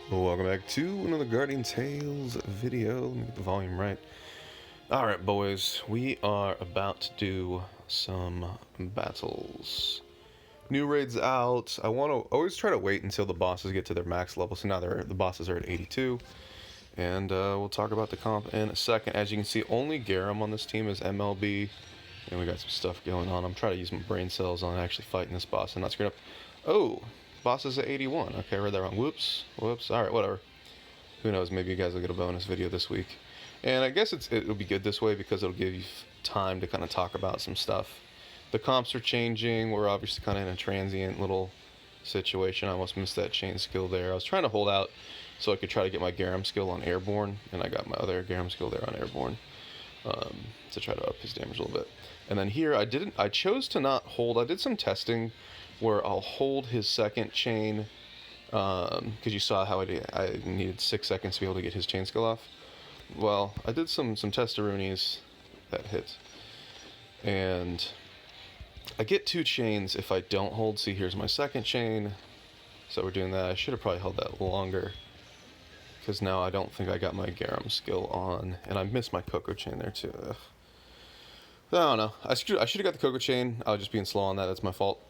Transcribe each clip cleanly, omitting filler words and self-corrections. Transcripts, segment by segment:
Welcome back to another Guardian Tales video. Let me get the volume right. Alright, boys, we are about to do some battles. New raids out. I want to always try to wait until the bosses get to their max level. So now the bosses are at 82. And we'll talk about the comp in a second. As you can see, only Garum on this team is MLB. And we got some stuff going on. I'm trying to use my brain cells on actually fighting this boss and not screwing up. Oh! Boss is at 81. Okay, I read that wrong. Whoops. Alright, whatever. Who knows, maybe you guys will get a bonus video this week. And I guess it'll be good this way because it'll give you time to kind of talk about some stuff. The comps are changing. We're obviously kind of in a transient little situation. I almost missed that chain skill there. I was trying to hold out so I could try to get my Garum skill on Airborne, and I got my other Garum skill there on Airborne to try to up his damage a little bit. And then here, I chose to not hold. I did some testing where I'll hold his second chain, because you saw how I needed 6 seconds to be able to get his chain skill off. Well, I did some testaroonies that hit, and I get 2 chains if I don't hold. See, here's my second chain, so we're doing that. I should have probably held that longer, because now I don't think I got my Garum skill on, and I missed my Coco chain there too. Ugh. I don't know. I should have got the Coco chain. I was just being slow on that. That's my fault.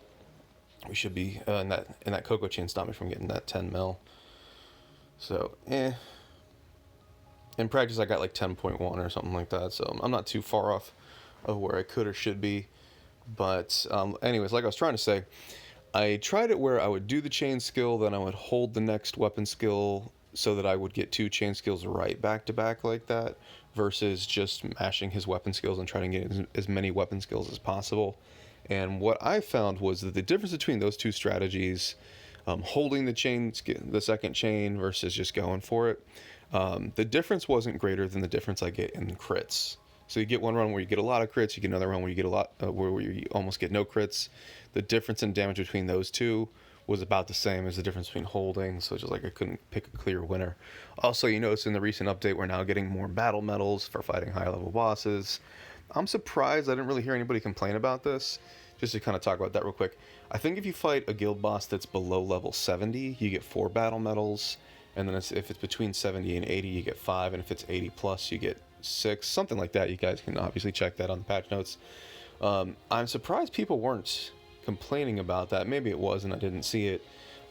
We should be and that Coco chain stopped me from getting that 10 mil. So in practice I got like 10.1 or something like that, so I'm not too far off of where I could or should be. But anyways, like I was trying to say, I tried it where I would do the chain skill, then I would hold the next weapon skill so that I would get 2 chain skills right back to back like that, versus just mashing his weapon skills and trying to get as many weapon skills as possible. And what I found was that the difference between those 2 strategies, holding the second chain versus just going for it, the difference wasn't greater than the difference I get in crits. So you get one run where you get a lot of crits, you get another run where you get a lot, where you almost get no crits. The difference in damage between those 2 was about the same as the difference between holding, so it's just like I couldn't pick a clear winner. Also, you notice in the recent update, we're now getting more battle medals for fighting higher level bosses. I'm surprised I didn't really hear anybody complain about this. Just to kind of talk about that real quick, I think if you fight a guild boss that's below level 70, you get 4 battle medals, and then if it's between 70 and 80, you get 5, and if it's 80 plus, you get 6, something like that. You guys can obviously check that on the patch notes. I'm surprised people weren't complaining about that. Maybe it was and I didn't see it,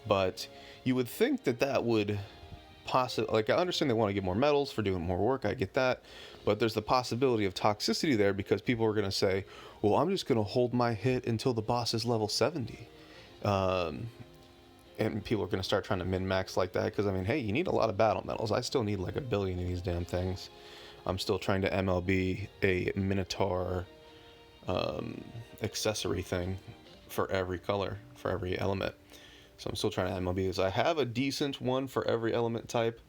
but you would think that would possibly, like, I understand they want to get more medals for doing more work, I get that, but there's the possibility of toxicity there because people are going to say, well, I'm just going to hold my hit until the boss is level 70. And people are going to start trying to min-max like that because, I mean, hey, you need a lot of battle medals. I still need like 1 billion of these damn things. I'm still trying to MLB a Minotaur accessory thing for every color, for every element. So I'm still trying to MLB this. I have a decent one for every element type,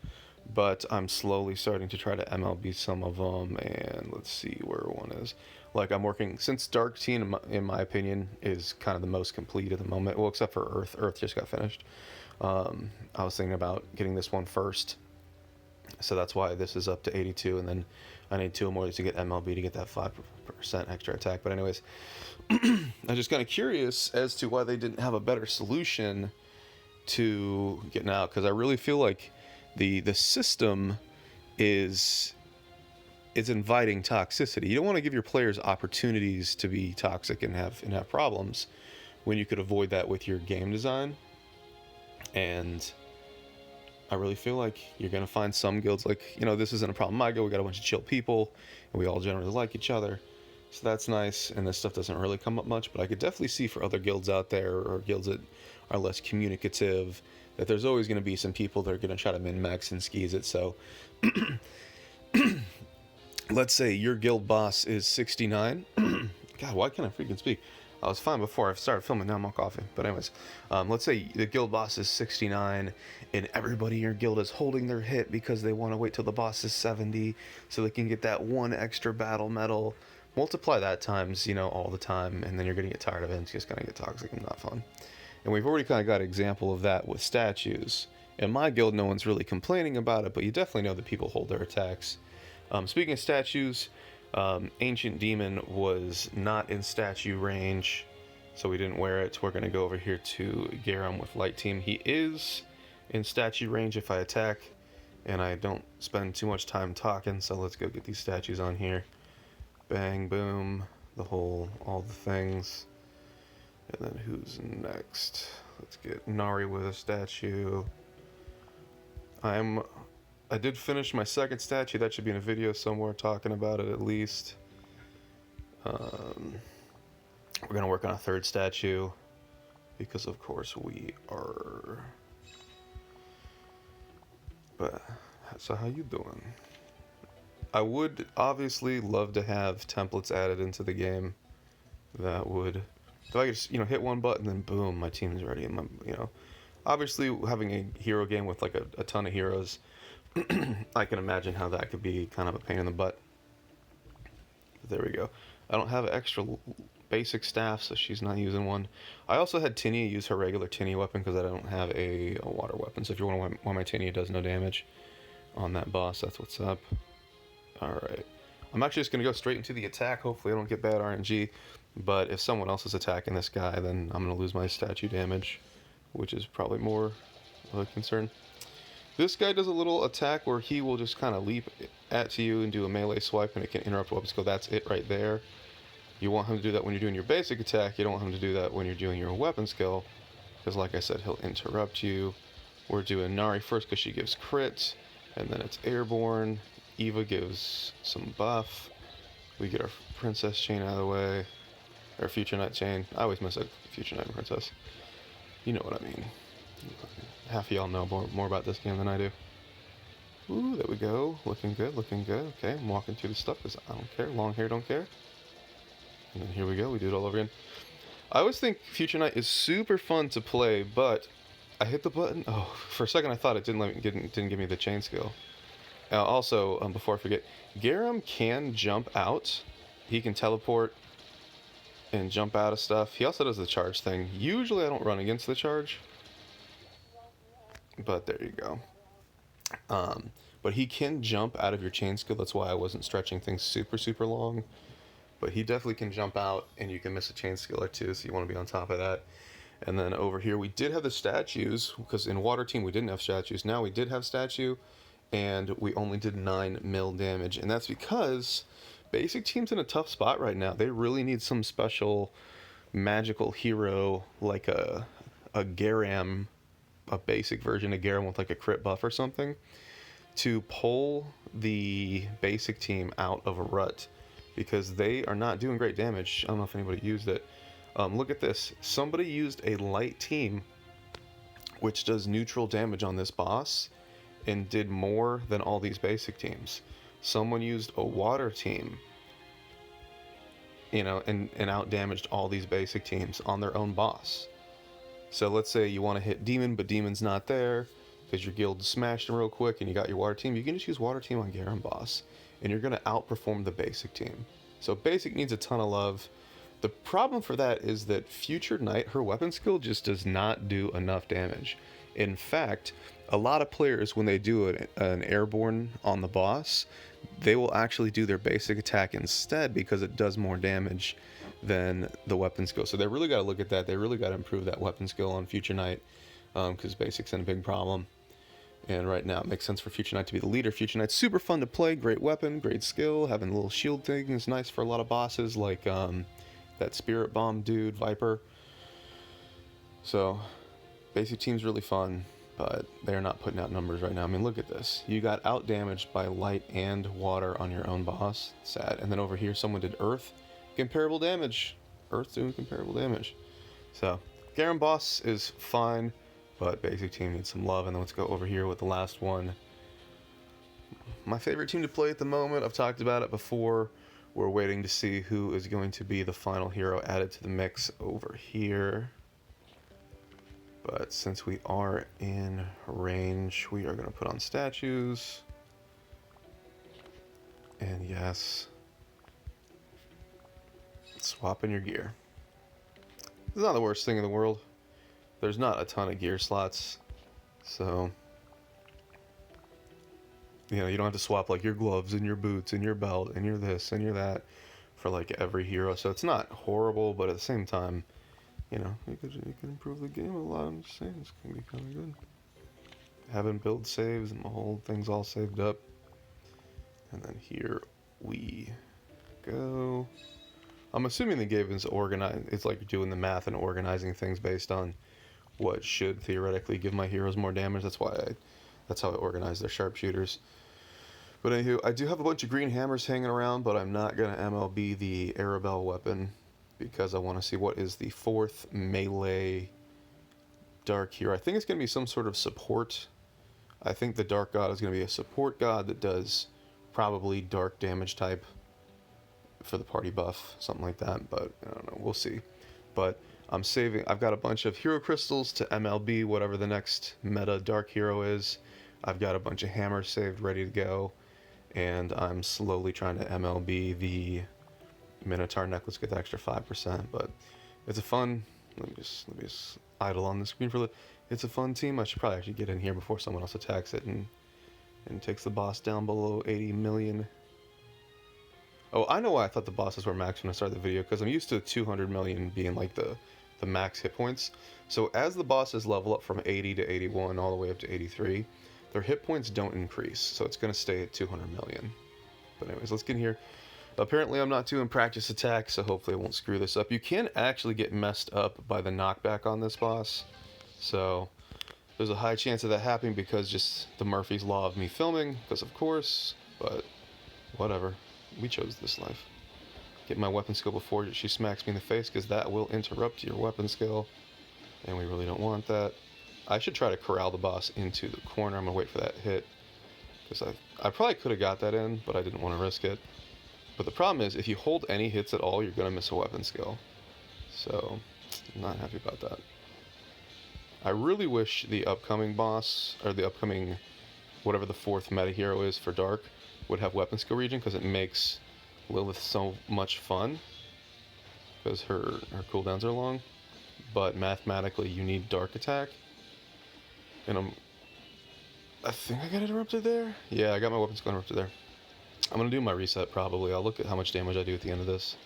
but I'm slowly starting to try to MLB some of them, and let's see where one is. Like, I'm working, since Dark Tea, in my opinion, is kind of the most complete at the moment, well, except for Earth. Earth just got finished. I was thinking about getting this one first, so that's why this is up to 82, and then I need 2 more to get MLB to get that 5% extra attack. But anyways, I'm just kind of curious as to why they didn't have a better solution to getting out, because I really feel like the system is inviting toxicity. You don't want to give your players opportunities to be toxic and have problems when you could avoid that with your game design. And I really feel like you're going to find some guilds, like, you know, this isn't a problem in my guild. We got a bunch of chill people, and we all generally like each other. So that's nice, and this stuff doesn't really come up much, but I could definitely see for other guilds out there, or guilds that are less communicative, that there's always going to be some people that are going to try to min-max and skis it. So let's say your guild boss is 69. God, why can't I freaking speak? I was fine before I started filming, now I'm on coffee. But anyways, let's say the guild boss is 69, and everybody in your guild is holding their hit because they want to wait till the boss is 70, so they can get that 1 extra battle medal. Multiply that times, you know, all the time, and then you're going to get tired of it, and it's just going to get toxic and not fun. And we've already kind of got an example of that with statues. In my guild, no one's really complaining about it, but you definitely know that people hold their attacks. Speaking of statues, Ancient Demon was not in statue range, so we didn't wear it. We're going to go over here to Garum with Light Team. He is in statue range if I attack, and I don't spend too much time talking. So let's go get these statues on here. Bang, boom, all the things. And then who's next? Let's get Nari with a statue. I did finish my second statue. That should be in a video somewhere talking about it at least. We're gonna work on a third statue because of course we are. But so how you doing? I would obviously love to have templates added into the game. That would, if I could just, hit one button and boom, my team's ready. And obviously having a hero game with like a ton of heroes, I can imagine how that could be kind of a pain in the butt. But there we go. I don't have an extra basic staff, so she's not using one. I also had Tinia use her regular Tinia weapon because I don't have a water weapon. So if you want why my Tinia does no damage on that boss, that's what's up. Alright. I'm actually just going to go straight into the attack. Hopefully I don't get bad RNG. But if someone else is attacking this guy, then I'm going to lose my statue damage, which is probably more of a concern. This guy does a little attack where he will just kind of leap at you and do a melee swipe, and it can interrupt weapon skill. That's it right there. You want him to do that when you're doing your basic attack. You don't want him to do that when you're doing your weapon skill, because like I said, he'll interrupt you. We're doing Nari first because she gives crit, and then it's airborne. Eva gives some buff. We get our princess chain out of the way. Or future knight chain. I always mess up future knight and princess. You know what I mean. Half of y'all know more about this game than I do. Ooh, there we go. Looking good, looking good. Okay, I'm walking through the stuff because I don't care. Long hair don't care. And then here we go. We do it all over again. I always think future knight is super fun to play, but I hit the button. Oh, for a second I thought it didn't give me the chain skill. Also, before I forget, Garam can jump out. He can teleport and jump out of stuff. He also does the charge thing. Usually I don't run against the charge, but there you go. But he can jump out of your chain skill. That's why I wasn't stretching things super long. But he definitely can jump out, and you can miss a chain skill or two, so you want to be on top of that. And then over here we did have the statues, because in Water Team we didn't have statues. Now we did have statue, and we only did 9 mil damage, and that's because Basic Team's in a tough spot right now. They really need some special magical hero like a Garam, a basic version of Garam with like a crit buff or something, to pull the Basic Team out of a rut, because they are not doing great damage. I don't know if anybody used it. Look at this. Somebody used a light team, which does neutral damage on this boss, and did more than all these basic teams. Someone used a water team, and out-damaged all these basic teams on their own boss. So let's say you want to hit Demon, but Demon's not there, because your guild smashed him real quick, and you got your water team. You can just use water team on Garam boss, and you're going to outperform the basic team. So basic needs a ton of love. The problem for that is that Future Knight, her weapon skill just does not do enough damage. In fact, a lot of players, when they do an airborne on the boss, they will actually do their basic attack instead because it does more damage than the weapon skill. So they really got to look at that. They really got to improve that weapon skill on Future Knight, because basic's in a big problem. And right now it makes sense for Future Knight to be the leader. Future Knight's super fun to play, great weapon, great skill. Having a little shield thing is nice for a lot of bosses, like that Spirit Bomb dude, Viper. So basic team's really fun, but they're not putting out numbers right now. I mean, look at this. You got out-damaged by light and water on your own boss. Sad. And then over here, someone did earth. Comparable damage. Earth doing comparable damage. So, Garam boss is fine, but basic team needs some love. And then let's go over here with the last one. My favorite team to play at the moment. I've talked about it before. We're waiting to see who is going to be the final hero added to the mix over here. But since we are in range, we are going to put on statues. And yes, swap in your gear. It's not the worst thing in the world. There's not a ton of gear slots, so you don't have to swap like your gloves and your boots and your belt and your this and your that for like every hero. So it's not horrible, but at the same time, it could improve the game a lot. I'm just saying, it's gonna be kind of good. having build saves and my whole thing's all saved up. And then here we go. I'm assuming they gave us it's like doing the math and organizing things based on what should theoretically give my heroes more damage. That's how I organize their sharpshooters. But anywho, I do have a bunch of green hammers hanging around, but I'm not gonna MLB the Arabelle weapon because I want to see what is the 4th melee dark hero. I think it's gonna be some sort of support. I think the dark god is gonna be a support god that does probably dark damage type for the party buff, something like that, but I don't know, we'll see. But I've got a bunch of hero crystals to MLB whatever the next meta dark hero is. I've got a bunch of hammers saved, ready to go, and I'm slowly trying to MLB the Minotaur necklace, get the extra 5%, but it's a fun, let me just idle on the screen for a little. It's a fun team. I should probably actually get in here before someone else attacks it and takes the boss down below 80 million. Oh, I know why I thought the bosses were max when I started the video, because I'm used to 200 million being like the max hit points. So as the bosses level up from 80 to 81 all the way up to 83, their hit points don't increase, so it's going to stay at 200 million. But anyways, let's get in here. Apparently I'm not doing practice attacks, so hopefully I won't screw this up. You can actually get messed up by the knockback on this boss, so there's a high chance of that happening because just the Murphy's Law of me filming, because of course, but whatever. We chose this life. Get my weapon skill before she smacks me in the face, because that will interrupt your weapon skill, and we really don't want that. I should try to corral the boss into the corner. I'm going to wait for that hit, because I probably could have got that in, but I didn't want to risk it. But the problem is, if you hold any hits at all, you're going to miss a weapon skill. So, I'm not happy about that. I really wish the upcoming boss, or the upcoming, whatever the 4th meta hero is for Dark, would have weapon skill regen, because it makes Lilith so much fun, because her cooldowns are long. But mathematically, you need Dark attack. And I think I got interrupted there? Yeah, I got my weapon skill interrupted there. I'm going to do my reset probably. I'll look at how much damage I do at the end of this.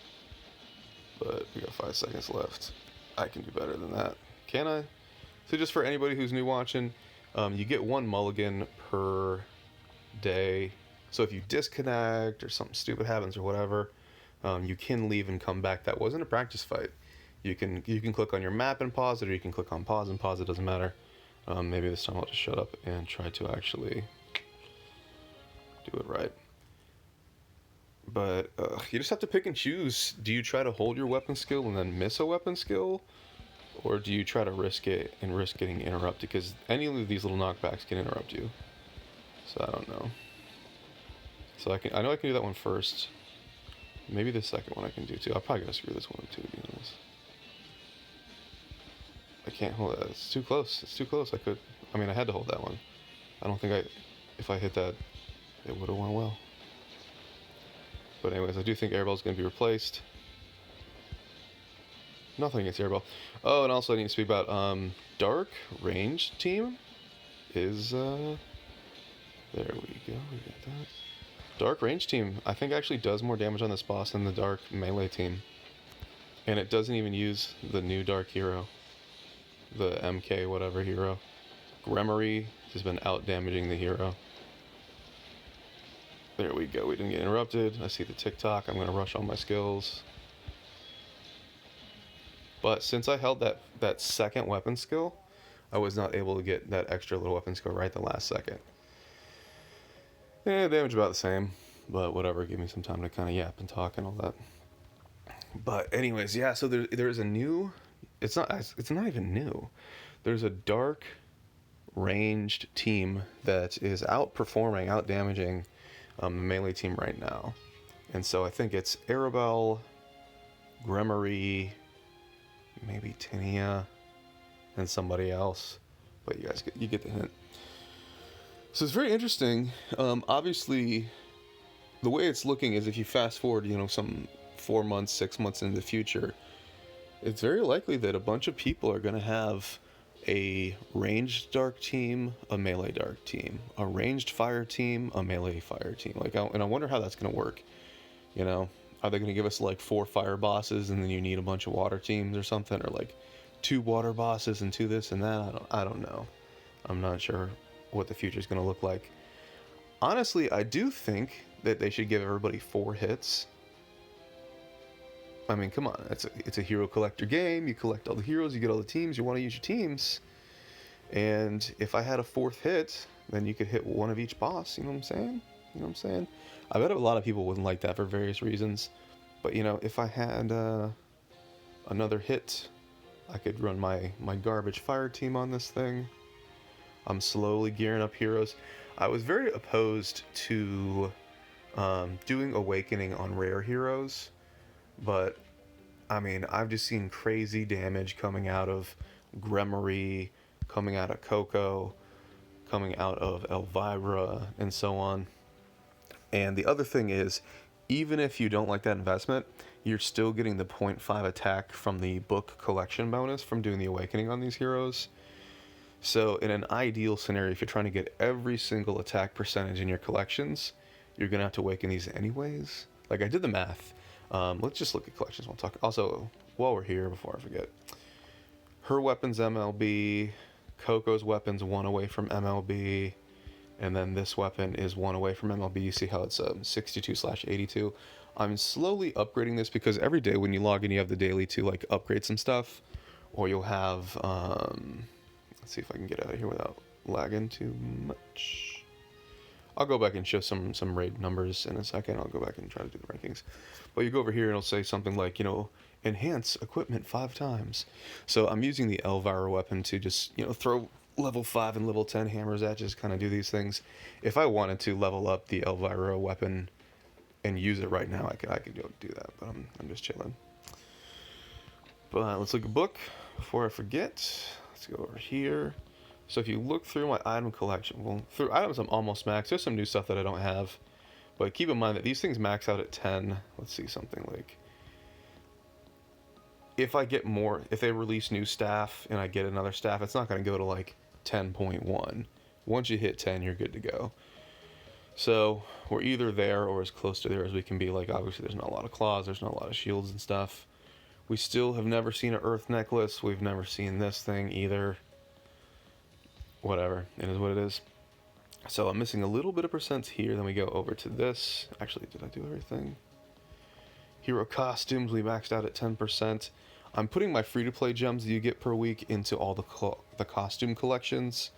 But we got 5 seconds left. I can do better than that. Can I? So just for anybody who's new watching, you get 1 mulligan per day. So if you disconnect or something stupid happens or whatever, you can leave and come back. That wasn't a practice fight. You can click on your map and pause it, or you can click on pause and pause. It doesn't matter. Maybe this time I'll just shut up and try to actually do it right. But you just have to pick and choose. Do you try to hold your weapon skill and then miss a weapon skill? Or do you try to risk it and risk getting interrupted? Because any of these little knockbacks can interrupt you. So I don't know. So I know I can do that one first. Maybe the second one I can do too. I'll probably gotta screw this one up too, to be honest. I can't hold that. It's too close. It's too close. I mean, I had to hold that one. I don't think if I hit that, it would have went well. But anyways, I do think Arabelle's going to be replaced. Nothing against Arabelle. Oh, and also I need to speak about Dark Ranged team is there we go. We got that. Dark Range team I think actually does more damage on this boss than the Dark Melee team. And it doesn't even use the new Dark hero. The MK whatever hero. Gremory has been out damaging the hero. There we go, we didn't get interrupted. I see the TikTok, I'm gonna rush all my skills. But since I held that second weapon skill, I was not able to get that extra little weapon skill right the last second. Damage about the same, but whatever, give me some time to kind of yap and talk and all that. But anyways, yeah, so there's a new, it's not even new. There's a Dark Ranged team that is outperforming, out damaging the melee team right now. And so I think it's Arabelle, Gremory, maybe Tinia, and somebody else. But you get the hint. So it's very interesting. Obviously, the way it's looking is if you fast forward, some 4 months, 6 months into the future, it's very likely that a bunch of people are going to have a ranged dark team, a melee dark team, a ranged fire team, a melee fire team. And I wonder how that's going to work. Are they going to give us like 4 fire bosses and then you need a bunch of water teams or something, or like 2 water bosses and 2 this and that? I don't know. I'm not sure what the future is going to look like. Honestly, I do think that they should give everybody 4 hits. I mean, come on, it's a hero collector game. You collect all the heroes, you get all the teams, you want to use your teams. And if I had a 4th hit, then you could hit one of each boss, you know what I'm saying? You know what I'm saying? I bet a lot of people wouldn't like that for various reasons. But, you know, if I had another hit, I could run my garbage fire team on this thing. I'm slowly gearing up heroes. I was very opposed to doing Awakening on rare heroes, but I mean, I've just seen crazy damage coming out of Gremory, coming out of Coco, coming out of Elvira, and so on. And the other thing is, even if you don't like that investment, you're still getting the 0.5 attack from the book collection bonus from doing the Awakening on these heroes. So in an ideal scenario, if you're trying to get every single attack percentage in your collections, you're going to have to awaken these anyways. Like, I did the math. Let's just look at collections while talking. Also, while we're here, before I forget, her weapons MLB, Coco's weapons 1 away from MLB, and then this weapon is 1 away from MLB. You see how it's 62/82. I'm slowly upgrading this because every day when you log in, you have the daily to like upgrade some stuff, or you'll have. Let's see if I can get out of here without lagging too much. I'll go back and show some raid numbers in a second. I'll go back and try to do the rankings. But you go over here and it'll say something like, you know, enhance equipment 5 times. So I'm using the Elvira weapon to just, you know, throw level 5 and level 10 hammers at, just kind of do these things. If I wanted to level up the Elvira weapon and use it right now, I could go do that, but I'm just chilling. But let's look at book before I forget. Let's go over here. So if you look through my item collection, well, through items I'm almost maxed. There's some new stuff that I don't have, but keep in mind that these things max out at 10. Let's see, something like, if I get more, if they release new staff and I get another staff, it's not going to go to like 10.1. Once you hit 10, you're good to go. So we're either there or as close to there as we can be. Like, obviously there's not a lot of claws, there's not a lot of shields and stuff. We still have never seen an earth necklace. We've never seen this thing either. Whatever, it is what it is. So I'm missing a little bit of percents here. Then we go over to this. Actually, did I do everything? Hero costumes, we maxed out at 10%. I'm putting my free-to-play gems that you get per week into all the costume collections.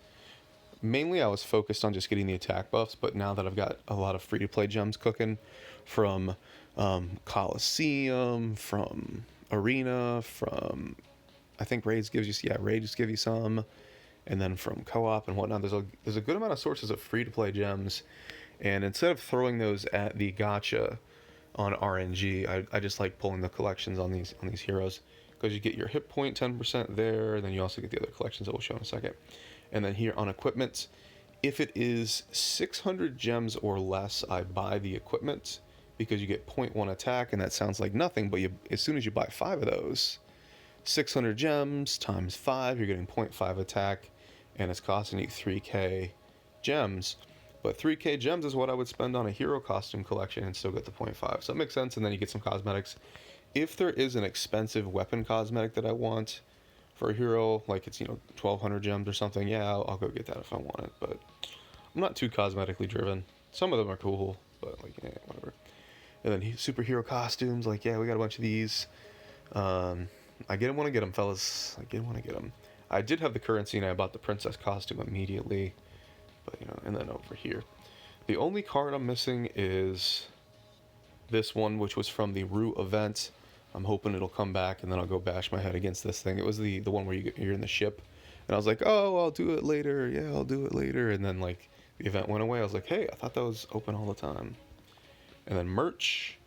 Mainly I was focused on just getting the attack buffs, but now that I've got a lot of free-to-play gems cooking from Coliseum, from Arena, from, I think Raids gives you some, and then from co-op and whatnot. There's a good amount of sources of free-to-play gems, and instead of throwing those at the gacha on RNG, I just like pulling the collections on these heroes, because you get your hit point 10% there, and then you also get the other collections that we'll show in a second. And then here on equipment, if it is 600 gems or less, I buy the equipment, because you get 0.1 attack, and that sounds like nothing, but as soon as you buy 5 of those, 600 gems times 5, you're getting 0.5 attack, and it's costing you 3k gems. But 3k gems is what I would spend on a hero costume collection and still get the 0.5. So it makes sense, and then you get some cosmetics. If there is an expensive weapon cosmetic that I want for a hero, like it's, 1,200 gems or something, yeah, I'll go get that if I want it. But I'm not too cosmetically driven. Some of them are cool, but like, yeah, whatever. And then superhero costumes, like, yeah, we got a bunch of these. I didn't want to get them, fellas. I didn't want to get them. I did have the currency, and I bought the princess costume immediately. But, and then over here. The only card I'm missing is this one, which was from the Root event. I'm hoping it'll come back, and then I'll go bash my head against this thing. It was the one where you're in the ship. And I was like, oh, I'll do it later. Yeah, I'll do it later. And then, like, the event went away. I was like, hey, I thought that was open all the time. And then merch.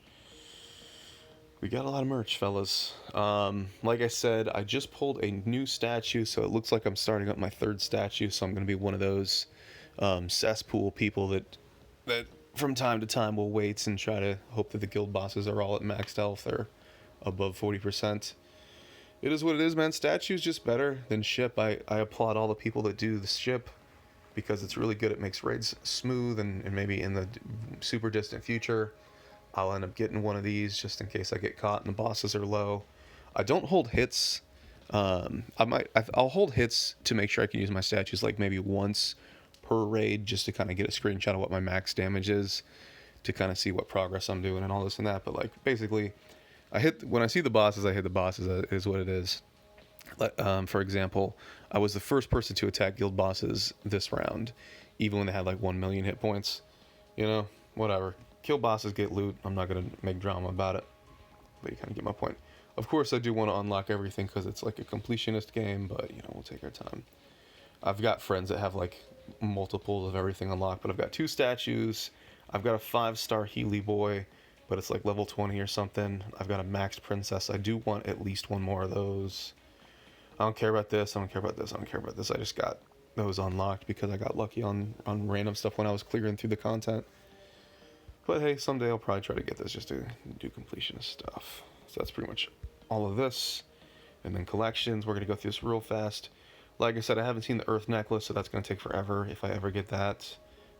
We got a lot of merch, fellas. Like I said, I just pulled a new statue, so it looks like I'm starting up my 3rd statue, so I'm going to be one of those cesspool people that from time to time will wait and try to hope that the guild bosses are all at maxed health or above 40%. It is what it is, man. Statue's just better than ship. I applaud all the people that do the ship, because it's really good. It makes raids smooth, and maybe in the super distant future I'll end up getting one of these just in case I get caught and the bosses are low. I don't hold hits. I'll hold hits to make sure I can use my statues like maybe once per raid just to kind of get a screenshot of what my max damage is, to kind of see what progress I'm doing and all this and that. But like basically, when I see the bosses, I hit the bosses. Is what it is. For example, I was the first person to attack guild bosses this round, even when they had like 1 million hit points. You know, whatever. Kill bosses, get loot. I'm not gonna make drama about it, but you kind of get my point. Of course, I do want to unlock everything because it's like a completionist game, but you know, we'll take our time. I've got friends that have like multiples of everything unlocked, but I've got 2 statues. I've got a 5-star Healy boy, but it's like level 20 or something. I've got a maxed princess. I do want at least 1 more of those. I don't care about this. I don't care about this. I don't care about this. I just got those unlocked because I got lucky on random stuff when I was clearing through the content. But hey, someday I'll probably try to get this just to do completionist stuff. So that's pretty much all of this. And then collections, we're going to go through this real fast. Like I said, I haven't seen the Earth Necklace, so that's going to take forever if I ever get that.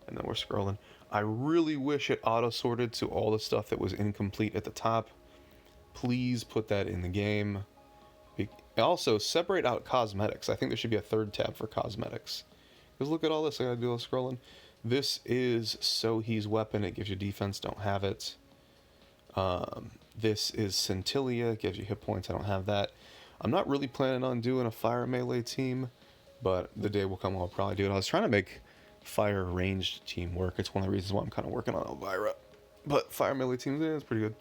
And then we're scrolling. I really wish it auto-sorted to all the stuff that was incomplete at the top. Please put that in the game. Also, separate out cosmetics. I think there should be a 3rd tab for cosmetics. Because look at all this. I gotta do all scrolling. This is Sohi's weapon. It gives you defense. Don't have it. This is Scintilia. It gives you hit points. I don't have that. I'm not really planning on doing a fire melee team, but the day will come I'll probably do it. I was trying to make fire ranged team work. It's one of the reasons why I'm kind of working on Elvira. But fire melee teams, it's pretty good.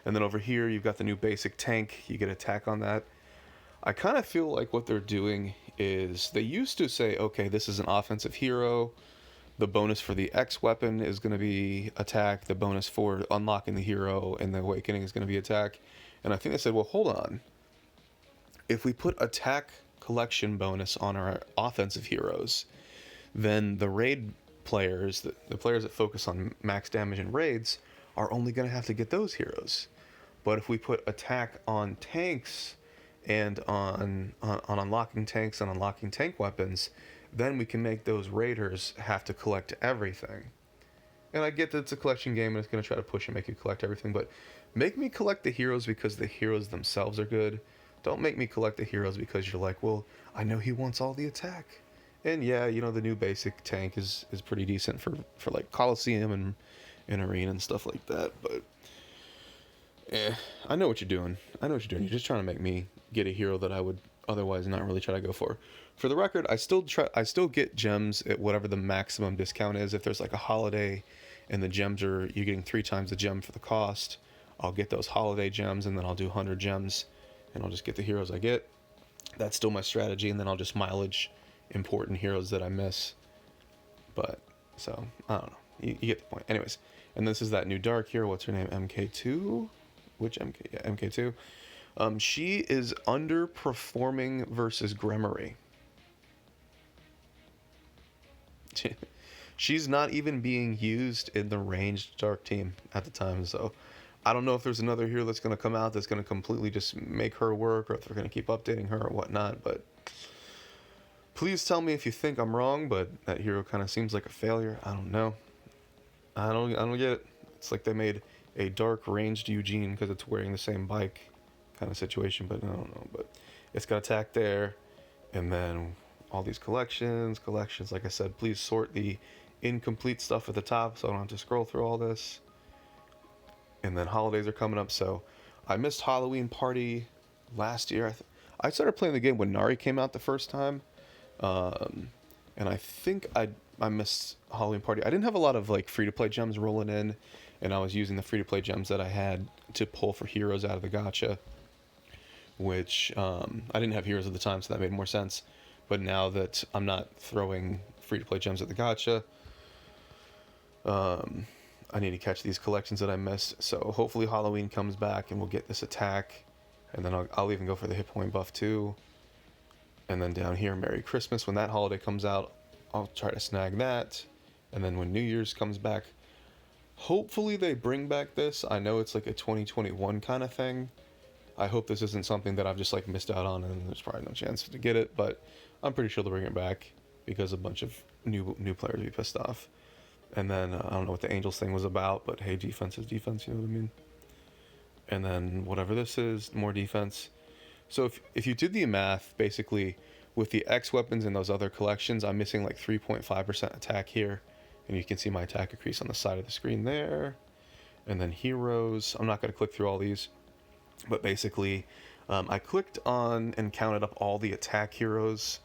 And then over here, you've got the new basic tank. You get attack on that. I kind of feel like what they're doing is they used to say, okay, this is an offensive hero. The bonus for the X weapon is going to be attack. The bonus for unlocking the hero and the awakening is going to be attack. And I think they said, well, hold on. If we put attack collection bonus on our offensive heroes, then the raid players, the players that focus on max damage in raids, are only going to have to get those heroes. But if we put attack on tanks and on unlocking tanks and unlocking tank weapons, then we can make those raiders have to collect everything. And I get that it's a collection game and it's going to try to push and make you collect everything, but make me collect the heroes because the heroes themselves are good. Don't make me collect the heroes because you're like, well, I know he wants all the attack. And yeah, you know, the new basic tank is pretty decent for like Coliseum and Arena and stuff like that, but I know what you're doing. You're just trying to make me get a hero that I would otherwise not really try to go for. For the record, I still get gems at whatever the maximum discount is. If there's like a holiday and the gems you're getting 3 times the gem for the cost, I'll get those holiday gems and then I'll do 100 gems and I'll just get the heroes I get. That's still my strategy, and then I'll just mileage important heroes that I miss. But, so, I don't know. You get the point. Anyways, and this is that new dark hero. What's her name? MK2? Which MK? Yeah, MK2. She is underperforming versus Gremory. She's not even being used in the ranged dark team at the time, so I don't know if there's another hero that's going to come out that's going to completely just make her work, or if they're going to keep updating her or whatnot, but please tell me if you think I'm wrong, but that hero kind of seems like a failure. I don't know. I don't get it. It's like they made a dark ranged Eugene because it's wearing the same bike kind of situation, but I don't know. But it's got attack there, and then all these collections. Like I said, please sort the incomplete stuff at the top so I don't have to scroll through all this. And then holidays are coming up, so I missed Halloween Party last year. I started playing the game when Nari came out the first time, and I think I missed Halloween Party. I didn't have a lot of like free-to-play gems rolling in, and I was using the free-to-play gems that I had to pull for heroes out of the gacha, which I didn't have heroes at the time, so that made more sense. But now that I'm not throwing free-to-play gems at the gacha, I need to catch these collections that I missed. So hopefully Halloween comes back and we'll get this attack, and then I'll even go for the hit point buff too. And then down here, Merry Christmas, when that holiday comes out, I'll try to snag that. And then when New Year's comes back, hopefully they bring back this. I know it's like a 2021 kind of thing. I hope this isn't something that I've just like missed out on and there's probably no chance to get it, but I'm pretty sure they'll bring it back because a bunch of new players will be pissed off. And then I don't know what the Angels thing was about, but hey, defense is defense, you know what I mean? And then whatever this is, more defense. So if you did the math, basically with the X weapons and those other collections, I'm missing like 3.5% attack here. And you can see my attack increase on the side of the screen there. And then heroes. I'm not going to click through all these. But basically, I clicked on and counted up all the attack heroes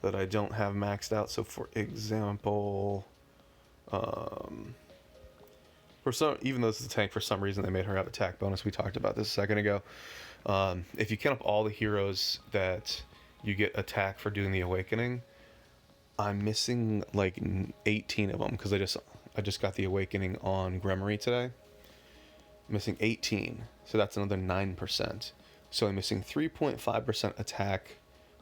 that I don't have maxed out. So for example, even though this is a tank, for some reason they made her have attack bonus. We talked about this a second ago. If you count up all the heroes that you get attack for doing the awakening, I'm missing like 18 of them because I just got the awakening on Gremory today. I'm missing 18, so that's another 9%. So I'm missing 3.5% attack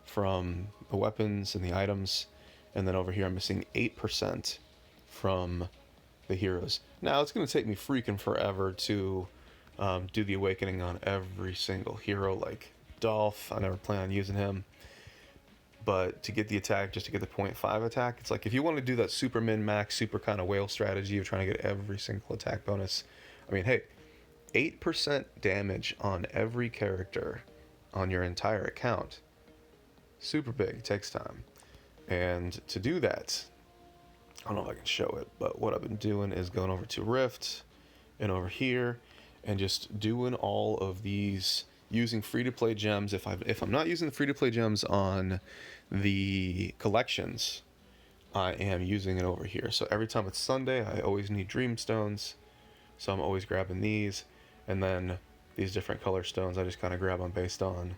from the weapons and the items, and then over here I'm missing 8% from the heroes. Now it's going to take me freaking forever to do the awakening on every single hero, like Dolph. I never plan on using him. But to get the attack, just to get the 0.5 attack, it's like if you want to do that super min-max, super kind of whale strategy of trying to get every single attack bonus, I mean, hey, 8% damage on every character on your entire account. Super big, it takes time. And to do that, I don't know if I can show it, but what I've been doing is going over to Rift and over here and just doing all of these using free-to-play gems. If I'm not using the free-to-play gems on the collections, I am using it over here. So every time it's Sunday, I always need Dreamstones, so I'm always grabbing these, and then these different color stones I just kind of grab them based on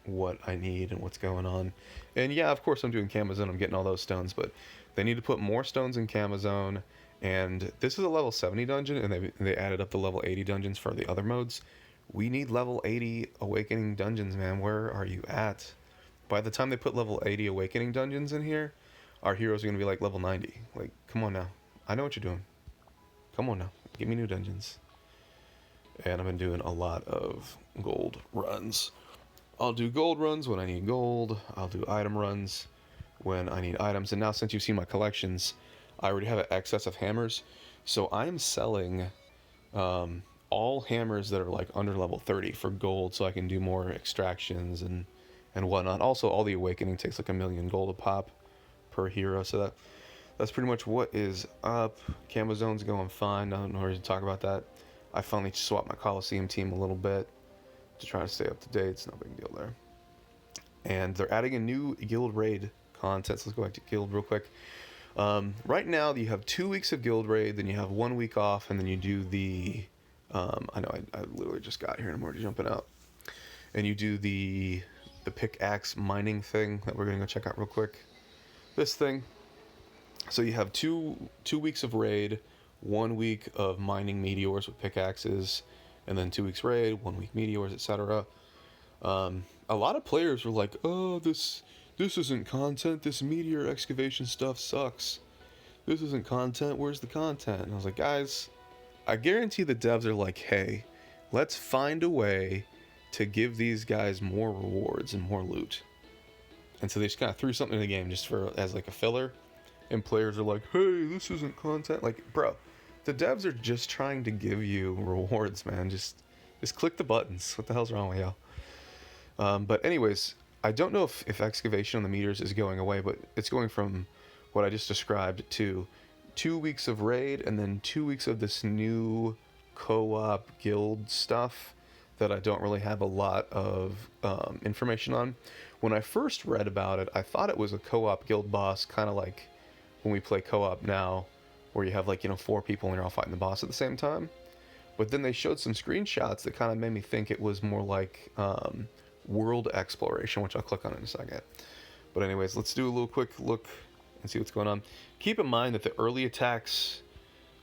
what I need and what's going on. And yeah, of course I'm doing Camazone, I'm getting all those stones, but they need to put more stones in Camazone. And this is a level 70 dungeon, and they added up the level 80 dungeons for the other modes. We need level 80 awakening dungeons, man. Where are you at? By the time they put level 80 awakening dungeons in here, our heroes are going to be like level 90. Like, come on now. I know what you're doing. Come on now. Give me new dungeons. And I've been doing a lot of gold runs. I'll do gold runs when I need gold. I'll do item runs when I need items. And now since you've seen my collections, I already have an excess of hammers. So I'm selling all hammers that are like under level 30 for gold, so I can do more extractions and whatnot. Also, all the awakening takes like 1,000,000 gold a pop per hero, so that's pretty much what is up. Camazone's going fine. I don't know where to talk about that. I finally swapped my Coliseum team a little bit to try to stay up to date. It's no big deal there. And they're adding a new guild raid content. So let's go back to guild real quick. Right now you have 2 weeks of guild raid, then you have 1 week off, and then you do the I know I literally just got here and I'm already jumping out. And you do the pickaxe mining thing that we're gonna go check out real quick. This thing. So you have two weeks of raid, 1 week of mining meteors with pickaxes, and then 2 weeks raid, 1 week meteors, etc. A lot of players were like, "Oh, this isn't content. This meteor excavation stuff sucks. This isn't content. Where's the content?" And I was like, guys, I guarantee the devs are like, hey, let's find a way to give these guys more rewards and more loot. And so they just kind of threw something in the game just as like a filler. And players are like, hey, this isn't content. Like, bro, the devs are just trying to give you rewards, man. Just click the buttons. What the hell's wrong with y'all? But anyways, I don't know if excavation on the meters is going away, but it's going from what I just described to 2 weeks of raid and then 2 weeks of this new co-op guild stuff that I don't really have a lot of information on. When I first read about it, I thought it was a co-op guild boss, kind of like when we play co-op now, where you have like, 4 people and you're all fighting the boss at the same time. But then they showed some screenshots that kind of made me think it was more like world exploration, which I'll click on in a second. But anyways, let's do a little quick look and see what's going on. Keep in mind that the early attacks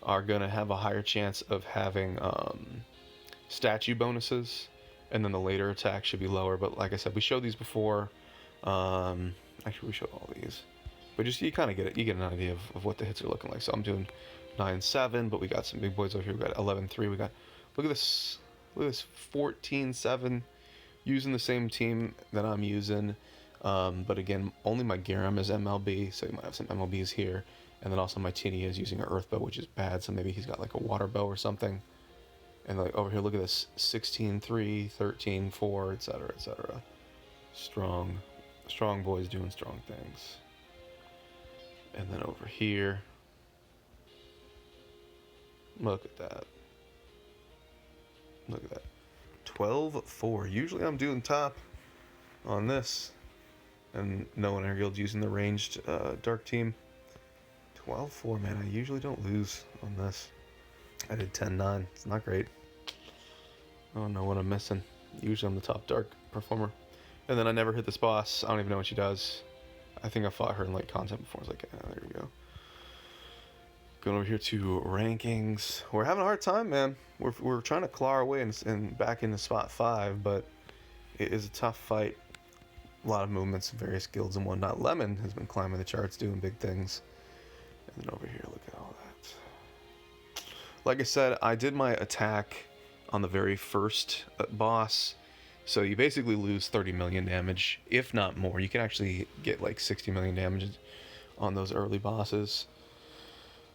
are going to have a higher chance of having statue bonuses, and then the later attacks should be lower. But like I said, we showed these before. Actually, we showed all these. But just, you kind of get it. You get an idea of what the hits are looking like. So I'm doing 9-7, but we got some big boys over here. We got 11-3. We got, look at this 14-7. Using the same team that I'm using. But again, only my Garum is MLB, so you might have some MLBs here. And then also my Tinny is using an Earth Bow, which is bad, so maybe he's got like a Water Bow or something. And like over here, look at this, 16-3, 13-4, etc., etc. Strong. Strong boys doing strong things. And then over here, look at that. Look at that. 12-4. Usually I'm doing top on this. And no one in our guild's using the ranged dark team. 12-4, man. I usually don't lose on this. I did 10-9. It's not great. I don't know what I'm missing. Usually I'm the top dark performer. And then I never hit this boss. I don't even know what she does. I think I fought her in like content before. I was like, there we go. Going over here to rankings. We're having a hard time, man. We're trying to claw our way and back into spot 5, but it is a tough fight. A lot of movements in various guilds and whatnot. Lemon has been climbing the charts, doing big things. And then over here, look at all that. Like I said, I did my attack on the very first boss. So you basically lose 30 million damage, if not more. You can actually get like 60 million damage on those early bosses.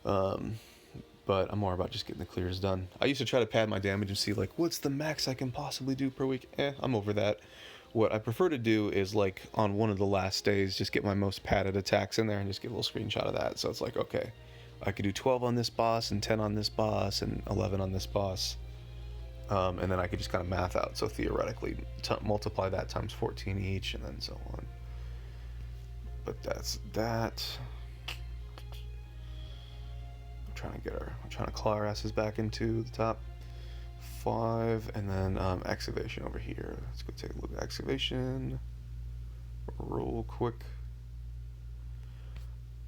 But I'm more about just getting the clears done. I used to try to pad my damage and see like, what's the max I can possibly do per week? I'm over that. What I prefer to do is like on one of the last days, just get my most padded attacks in there and just get a little screenshot of that. So it's like, okay, I could do 12 on this boss and 10 on this boss and 11 on this boss. And then I could just kind of math out. So theoretically, multiply that times 14 each, and then so on. But that's that. I'm trying to claw our asses back into the top 5, and then excavation over here. Let's go take a look at excavation real quick.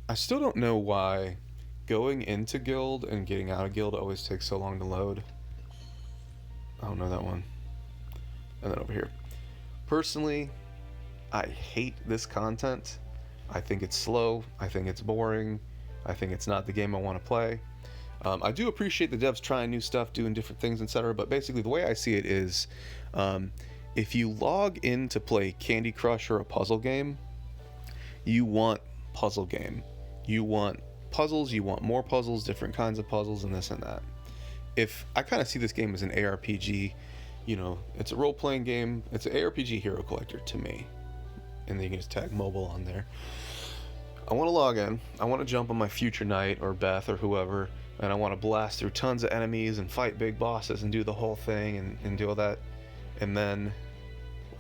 I still don't know why going into guild and getting out of guild always takes so long to load. I don't know that one. And then over here. Personally, I hate this content. I think it's slow. I think it's boring. I think it's not the game I want to play. I do appreciate the devs trying new stuff, doing different things, etc. But basically, the way I see it is, if you log in to play Candy Crush or a puzzle game, you want puzzle game. You want puzzles. You want more puzzles, different kinds of puzzles, and this and that. If I kind of see this game as an ARPG, you know, it's a role-playing game. It's an ARPG hero collector to me. And then you can just tag mobile on there. I want to log in. I want to jump on my future knight or Beth or whoever, and I want to blast through tons of enemies and fight big bosses and do the whole thing and do all that. And then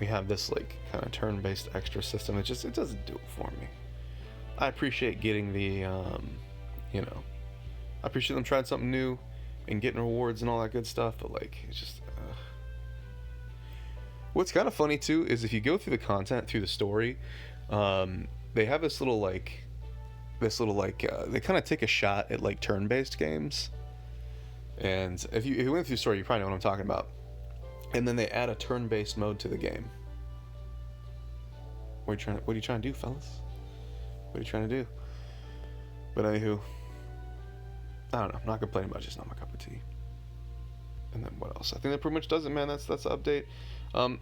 we have this like kind of turn-based extra system. It doesn't do it for me. I appreciate getting the, you know, I appreciate them trying something new and getting rewards and all that good stuff, but like it's just what's kind of funny too is if you go through the content, through the story, they have this little like they kind of take a shot at like turn-based games. And if you went through the story, you probably know what I'm talking about. And then they add a turn-based mode to the game. What are you trying to do, fellas? What are you trying to do? But anywho, I don't know. I'm not complaining about it, just not my cup of tea. And then what else? I think that pretty much does it, man. That's the update.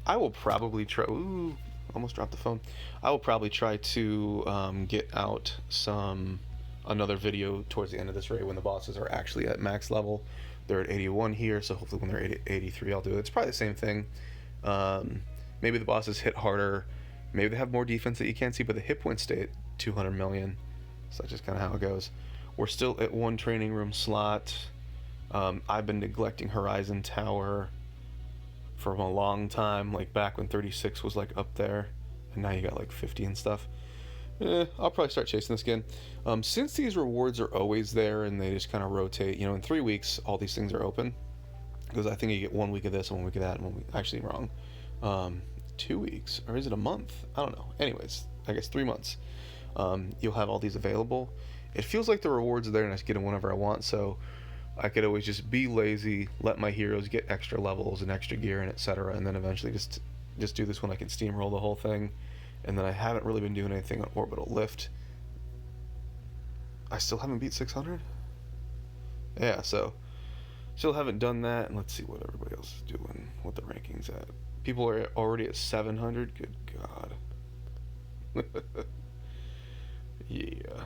I will probably try. Ooh, almost dropped the phone. I will probably try to get out another video towards the end of this raid when the bosses are actually at max level. They're at 81 here, so hopefully when they're at 83, I'll do it. It's probably the same thing. Maybe the bosses hit harder. Maybe they have more defense that you can't see, but the hit points stay at 200 million. So that's just kind of how it goes. We're still at 1 training room slot. I've been neglecting Horizon Tower for a long time, like back when 36 was like up there, and now you got like 50 and stuff. I'll probably start chasing this again. Since these rewards are always there and they just kind of rotate, you know, in 3 weeks all these things are open, because I think you get 1 week of this, 1 week of that, and 1 week, actually wrong, 2 weeks, or is it a month? I don't know. Anyways, I guess 3 months. You'll have all these available. It feels like the rewards are there and I just get them whenever I want, so I could always just be lazy, let my heroes get extra levels and extra gear and etc., and then eventually just do this when I can steamroll the whole thing. And then I haven't really been doing anything on Orbital Lift. I still haven't beat 600? Yeah, so still haven't done that, and let's see what everybody else is doing, what the rankings at. People are already at 700? Good God. Yeah.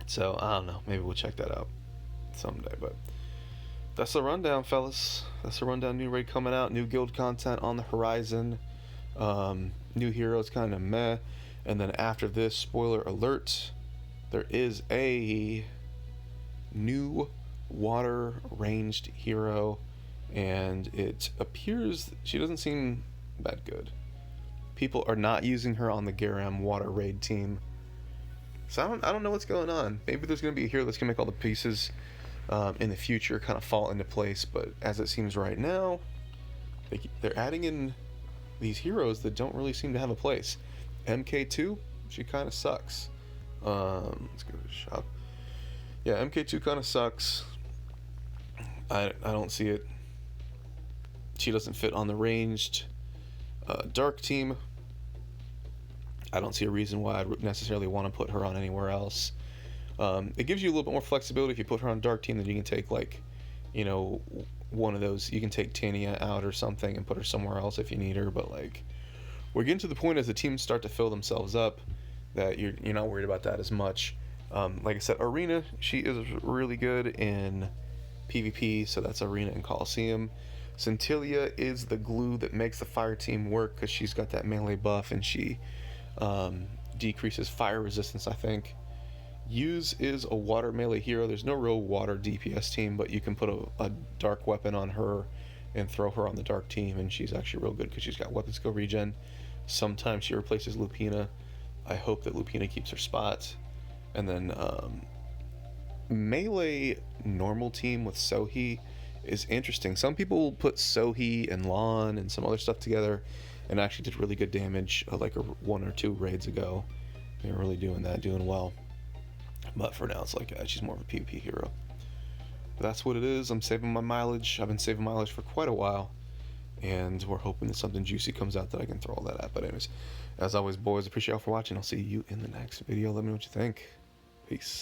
So, I don't know, maybe we'll check that out someday, but that's the rundown, fellas. That's the rundown. New raid coming out, new guild content on the horizon. New heroes kind of meh. And then after this, spoiler alert, there is a new water ranged hero, and it appears she doesn't seem that good. People are not using her on the Garam water raid team. So I don't know what's going on. Maybe there's going to be a hero that's going to make all the pieces in the future kind of fall into place, but as it seems right now, they're adding in these heroes that don't really seem to have a place. MK2, she kind of sucks. Let's go to the shop. Yeah, MK2 kind of sucks. I don't see it. She doesn't fit on the ranged dark team. I don't see a reason why I'd necessarily want to put her on anywhere else. It gives you a little bit more flexibility. If you put her on dark team, then you can take, like, you know, one of those. You can take Tania out or something and put her somewhere else if you need her. But, like, we're getting to the point as the teams start to fill themselves up that you're not worried about that as much. Like I said, Arena, she is really good in PvP, so that's Arena and Coliseum. Centilla is the glue that makes the fire team work because she's got that melee buff and she decreases fire resistance, I think. Use is a water melee hero. There's no real water DPS team, but you can put a dark weapon on her and throw her on the dark team, and she's actually real good because she's got weapon skill regen. Sometimes she replaces Lupina. I hope that Lupina keeps her spot. And then melee normal team with Sohi is interesting. Some people put Sohi and Lon and some other stuff together and actually did really good damage like 1 or 2 raids ago. They're really doing well. But for now, it's like she's more of a PvP hero. But that's what it is. I'm saving my mileage. I've been saving mileage for quite a while. And we're hoping that something juicy comes out that I can throw all that at. But anyways, as always, boys, appreciate y'all for watching. I'll see you in the next video. Let me know what you think. Peace.